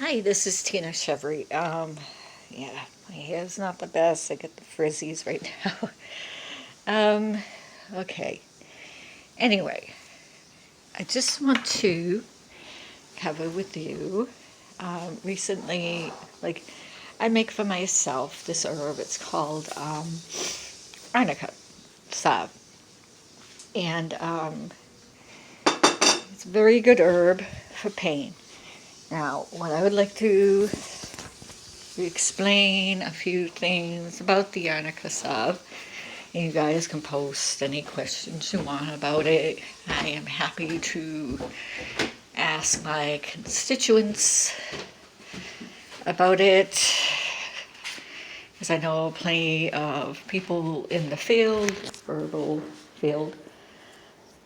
Hi, this is Tina Chevry. Yeah, my hair's not the best. I get the frizzies right now. um, okay. Anyway, I just want to cover with you. Recently, like, I make for myself this herb. It's called Arnica salve, and it's a very good herb for pain. Now, what I would like to explain a few things about the Arnica salve. You guys can post any questions you want about it. I am happy to ask my constituents about it, because I know plenty of people in the field, herbal field.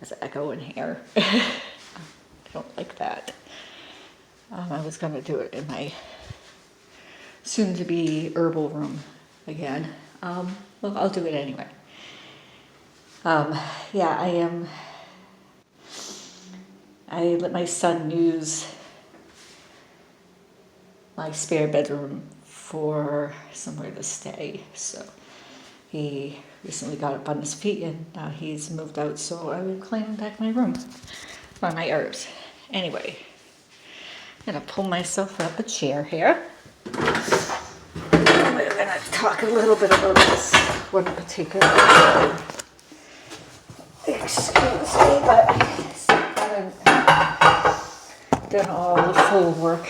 There's an echo in here. I don't like that. I was going to do it in my soon-to-be herbal room again. Well, I'll do it anyway. Yeah, I let my son use my spare bedroom for somewhere to stay. So he recently got up on his feet and now he's moved out. So I will claim back my room for my herbs. Anyway, I'm gonna pull myself up a chair here. We're gonna talk a little bit about this one particular herb. Excuse me, but I haven't done all the full work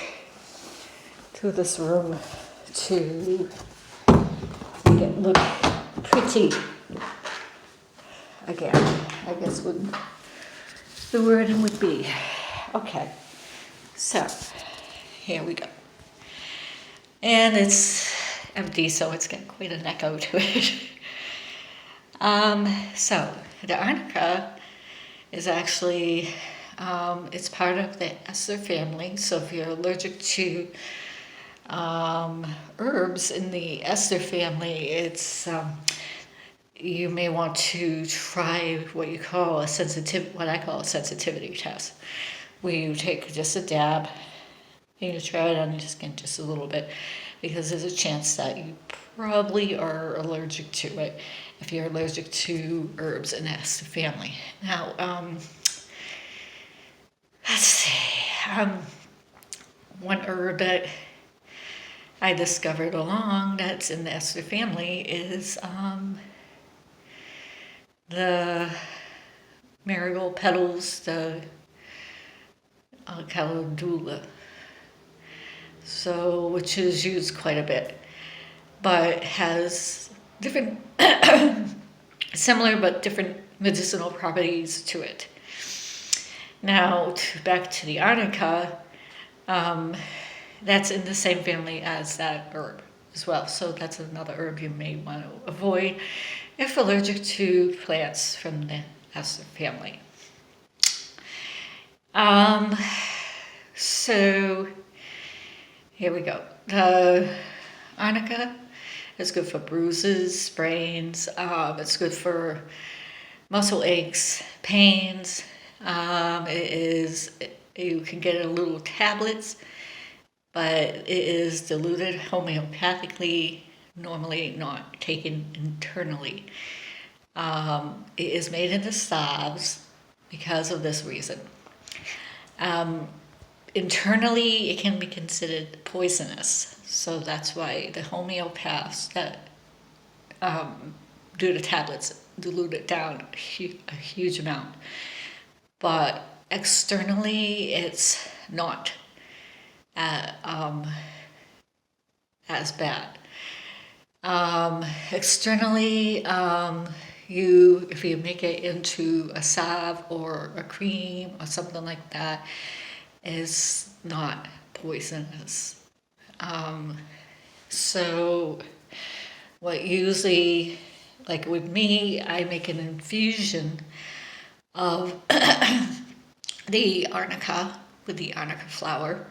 to this room to make it look pretty again, I guess would the wording would be. Okay, so here we go. And it's empty, so it's got quite an echo to it. So the Arnica is actually, it's part of the ester family. So if you're allergic to herbs in the ester family, it's you may want to try what I call a sensitivity test, where you take just a dab and you try it on your skin just a little bit, because there's a chance that you probably are allergic to it if you're allergic to herbs in the ester family. Now, let's see. One herb that I discovered along that's in the ester family is the marigold petals, the calendula. So, which is used quite a bit, but has different, similar but different medicinal properties to it. Now, back to the Arnica, that's in the same family as that herb as well. So that's another herb you may want to avoid if allergic to plants from the ester family. So here we go. The Arnica is good for bruises, sprains. It's good for muscle aches, pains. You can get it in little tablets, but it is diluted homeopathically, normally not taken internally. It is made into salves because of this reason. Internally, it can be considered poisonous, so that's why the homeopaths that do the tablets dilute it down a huge amount. But externally, it's not as bad. Externally, if you make it into a salve or a cream or something like that, is not poisonous. So what usually, like with me, I make an infusion of the Arnica with the Arnica flower,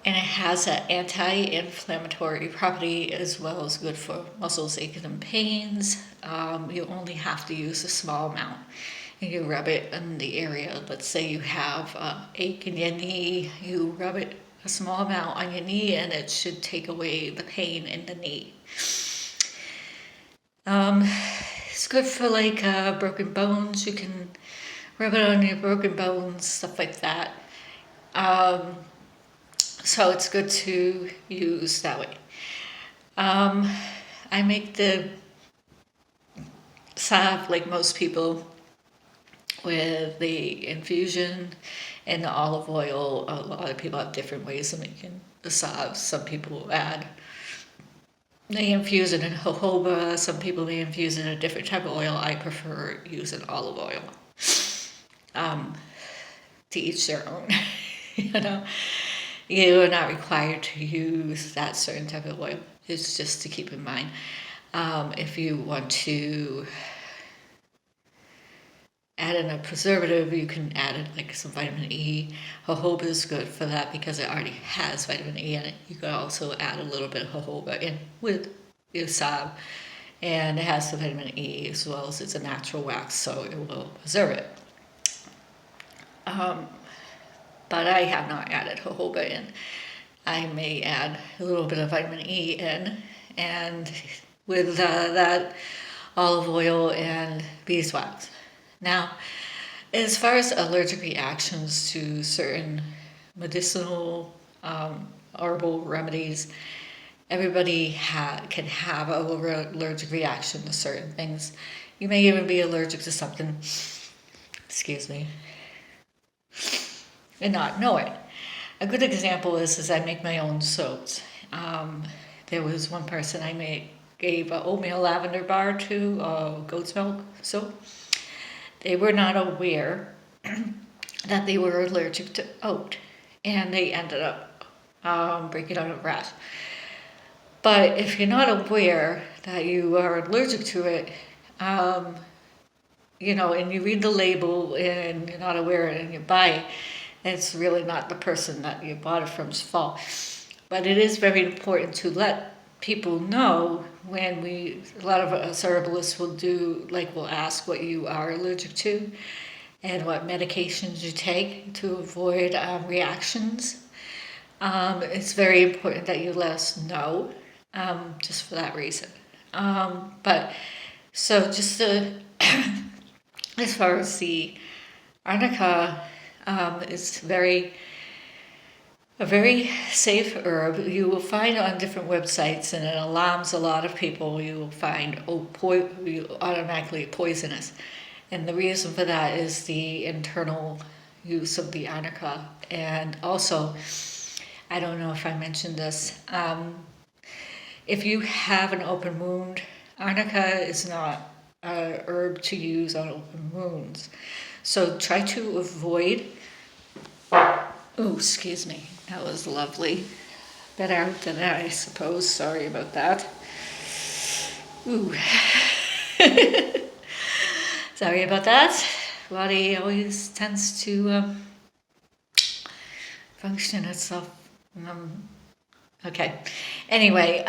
and it has an anti-inflammatory property as well as good for muscles, aches, and pains. You only have to use a small amount. And you rub it in the area. Let's say you have ache in your knee, you rub it a small amount on your knee, and it should take away the pain in the knee. It's good for like broken bones. You can rub it on your broken bones, stuff like that. So it's good to use that way. I make the salve like most people with the infusion and the olive oil. A lot of people have different ways of making the salve. Some people they infuse it in jojoba. Some people may infuse it in a different type of oil. I prefer using olive oil. To each their own. You are not required to use that certain type of oil. It's just to keep in mind. If you want to add in a preservative, you can add in like some vitamin E. Jojoba is good for that because it already has vitamin E in it. You could also add a little bit of jojoba in with your salve, and it has the vitamin E as well as it's a natural wax, so it will preserve it. But I have not added jojoba in. I may add a little bit of vitamin E in, and with that olive oil and beeswax. Now, as far as allergic reactions to certain medicinal herbal remedies, everybody can have an allergic reaction to certain things. You may even be allergic to something, excuse me, and not know it. A good example is I make my own soaps. There was one person I gave an oatmeal lavender bar to, goat's milk soap. They were not aware that they were allergic to oat, and they ended up breaking out a rash. But if you're not aware that you are allergic to it, and you read the label and you're not aware and you buy it, it's really not the person that you bought it from's fault. But it is very important to let people know when a lot of us herbalists will ask what you are allergic to and what medications you take to avoid reactions. It's very important that you let us know, just for that reason. Just as far as the Arnica, it's a very safe herb. You will find on different websites, and it alarms a lot of people. You will find automatically poisonous, and the reason for that is the internal use of the Arnica. And also, I don't know if I mentioned this. If you have an open wound, Arnica is not an herb to use on open wounds. So try to avoid. Oh, excuse me. That was lovely. Better than I suppose. Sorry about that. Ooh. Sorry about that. Body always tends to function itself. Okay. Anyway,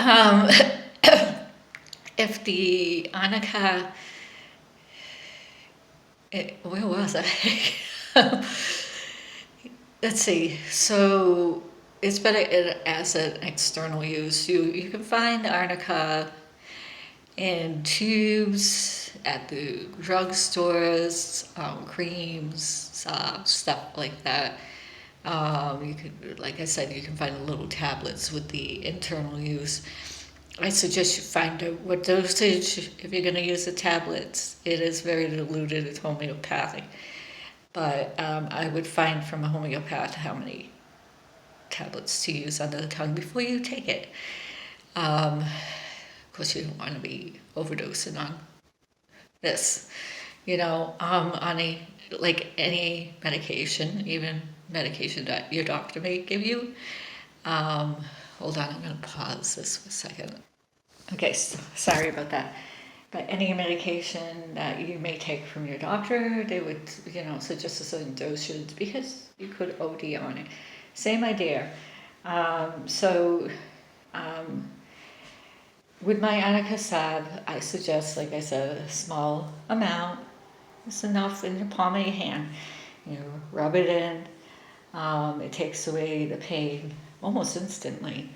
if the Arnica, where was I? Let's see. So it's better as an external use. You can find Arnica in tubes at the drugstores, creams, stuff like that. You could, like I said, you can find little tablets with the internal use. I suggest you find out what dosage. If you're going to use the tablets, it is very diluted. It's homeopathic. But I would find from a homeopath how many tablets to use under the tongue before you take it. Of course, you don't want to be overdosing on this. On any medication, even medication that your doctor may give you. Hold on, I'm going to pause this for a second. Okay, sorry about that. But any medication that you may take from your doctor, they would, suggest a certain dosage because you could OD on it. Same idea. With my Arnica salve, I suggest, like I said, a small amount. It's enough in the palm of your hand. You rub it in. It takes away the pain almost instantly.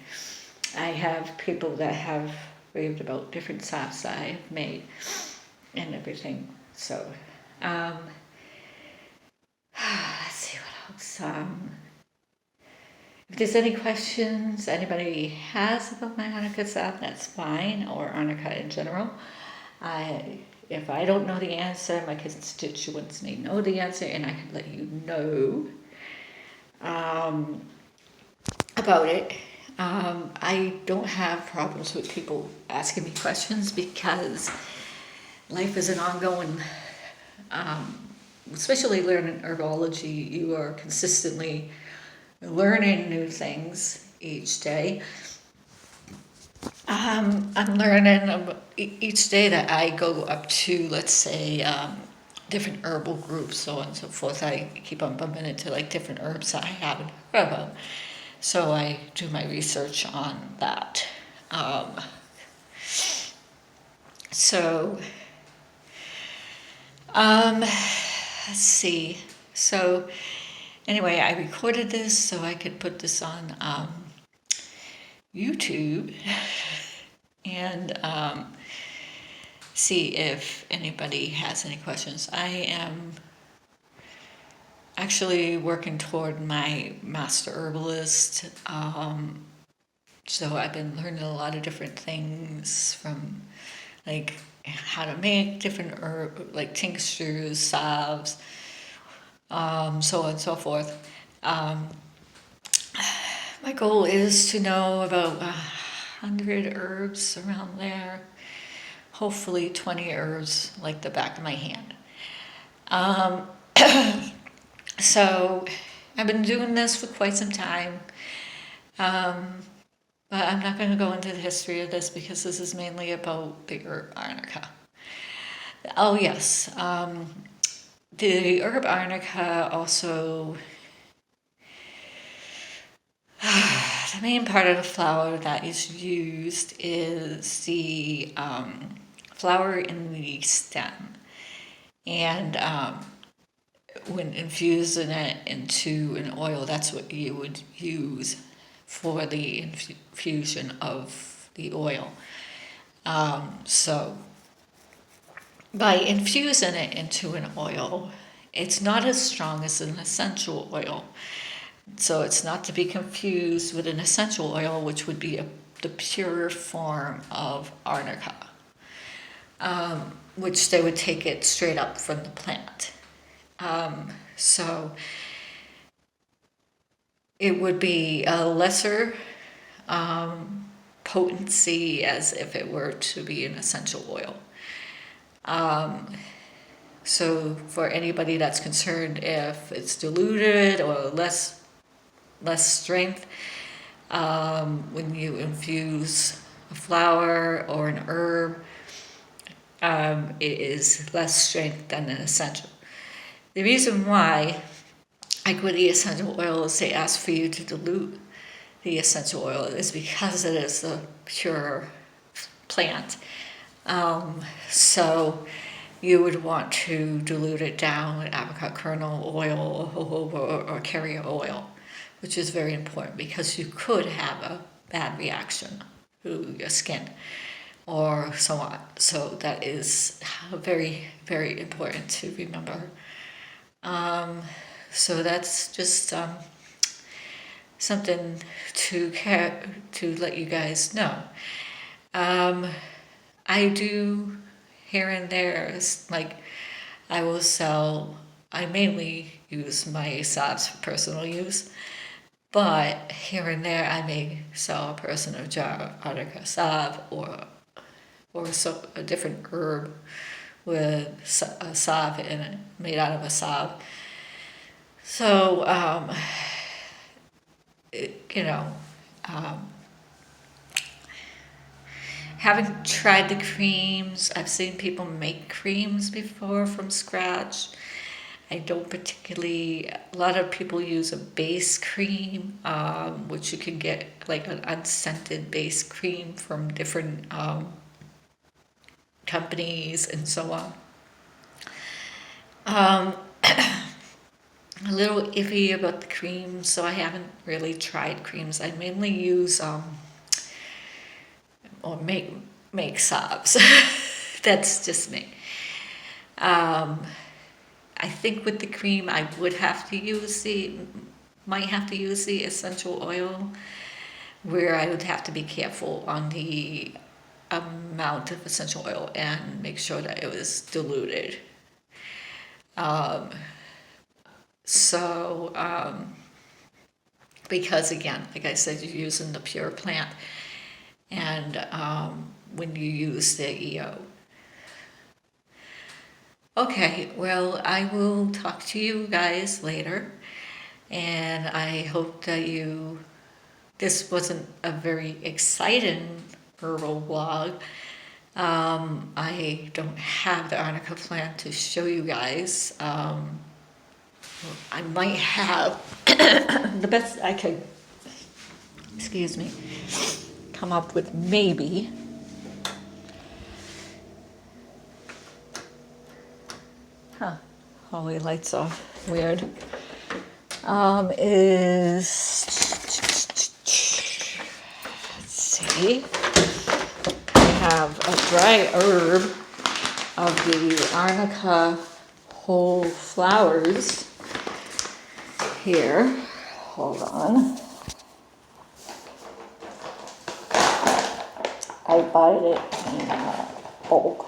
I have people that have raved about different salves that I have made and everything. So, um, let's see what else. If there's any questions anybody has about my Arnica salve, that's fine, or Arnica in general. If I don't know the answer, my constituents may know the answer, and I can let you know about it. I don't have problems with people asking me questions because life is an ongoing, especially learning herbology, you are consistently learning new things each day. I'm learning each day that I go up to, let's say, different herbal groups, so on and so forth. I keep on bumping into like different herbs that I haven't heard about. So I do my research on that. So, let's see. So, anyway, I recorded this so I could put this on YouTube and see if anybody has any questions. I am actually working toward my master herbalist. So I've been learning a lot of different things from like how to make different like tinctures, salves, so on and so forth. My goal is to know about 100 herbs around there. Hopefully 20 herbs like the back of my hand. So I've been doing this for quite some time. But I'm not going to go into the history of this because this is mainly about the herb Arnica. Oh yes, the herb Arnica also, the main part of the flower that is used is the flower in the stem. And when infusing it into an oil, that's what you would use for the infusion of the oil. So by infusing it into an oil, it's not as strong as an essential oil. So it's not to be confused with an essential oil, which would be the pure form of Arnica, which they would take it straight up from the plant. So it would be a lesser potency as if it were to be an essential oil. So for anybody that's concerned if it's diluted or less strength, when you infuse a flower or an herb, it is less strength than an essential. The reason why, like with the essential oils, they ask for you to dilute the essential oil is because it is a pure plant. So you would want to dilute it down with apricot kernel oil or carrier oil, which is very important because you could have a bad reaction to your skin or so on. So that is very, very important to remember. So that's just something to let you guys know. I do here and there, like I will sell, I mainly use my salves for personal use, but here and there I may sell a person a jar of Arnica salve or a different herb with a salve in it, made out of a salve. So, haven't tried the creams. I've seen people make creams before from scratch. I don't particularly, a lot of people use a base cream, which you can get like an unscented base cream from different companies and so on. a little iffy about the creams, so I haven't really tried creams. I mainly use or make sobs. That's just me. I think with the cream I would have to use might have to use the essential oil, where I would have to be careful on the amount of essential oil and make sure that it was diluted. Because again, like I said, you're using the pure plant, and when you use the EO. Okay, well, I will talk to you guys later, and I hope that this wasn't a very exciting herbal vlog. I don't have the Arnica plant to show you guys. I might have the best I could, excuse me, come up with maybe. Holy lights off. Weird. Let's see. I have a dry herb of the Arnica whole flowers here. Hold on. I bought it in bulk.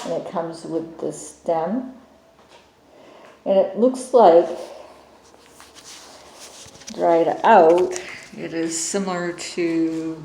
And it comes with the stem. And it looks like, dried out, it is similar to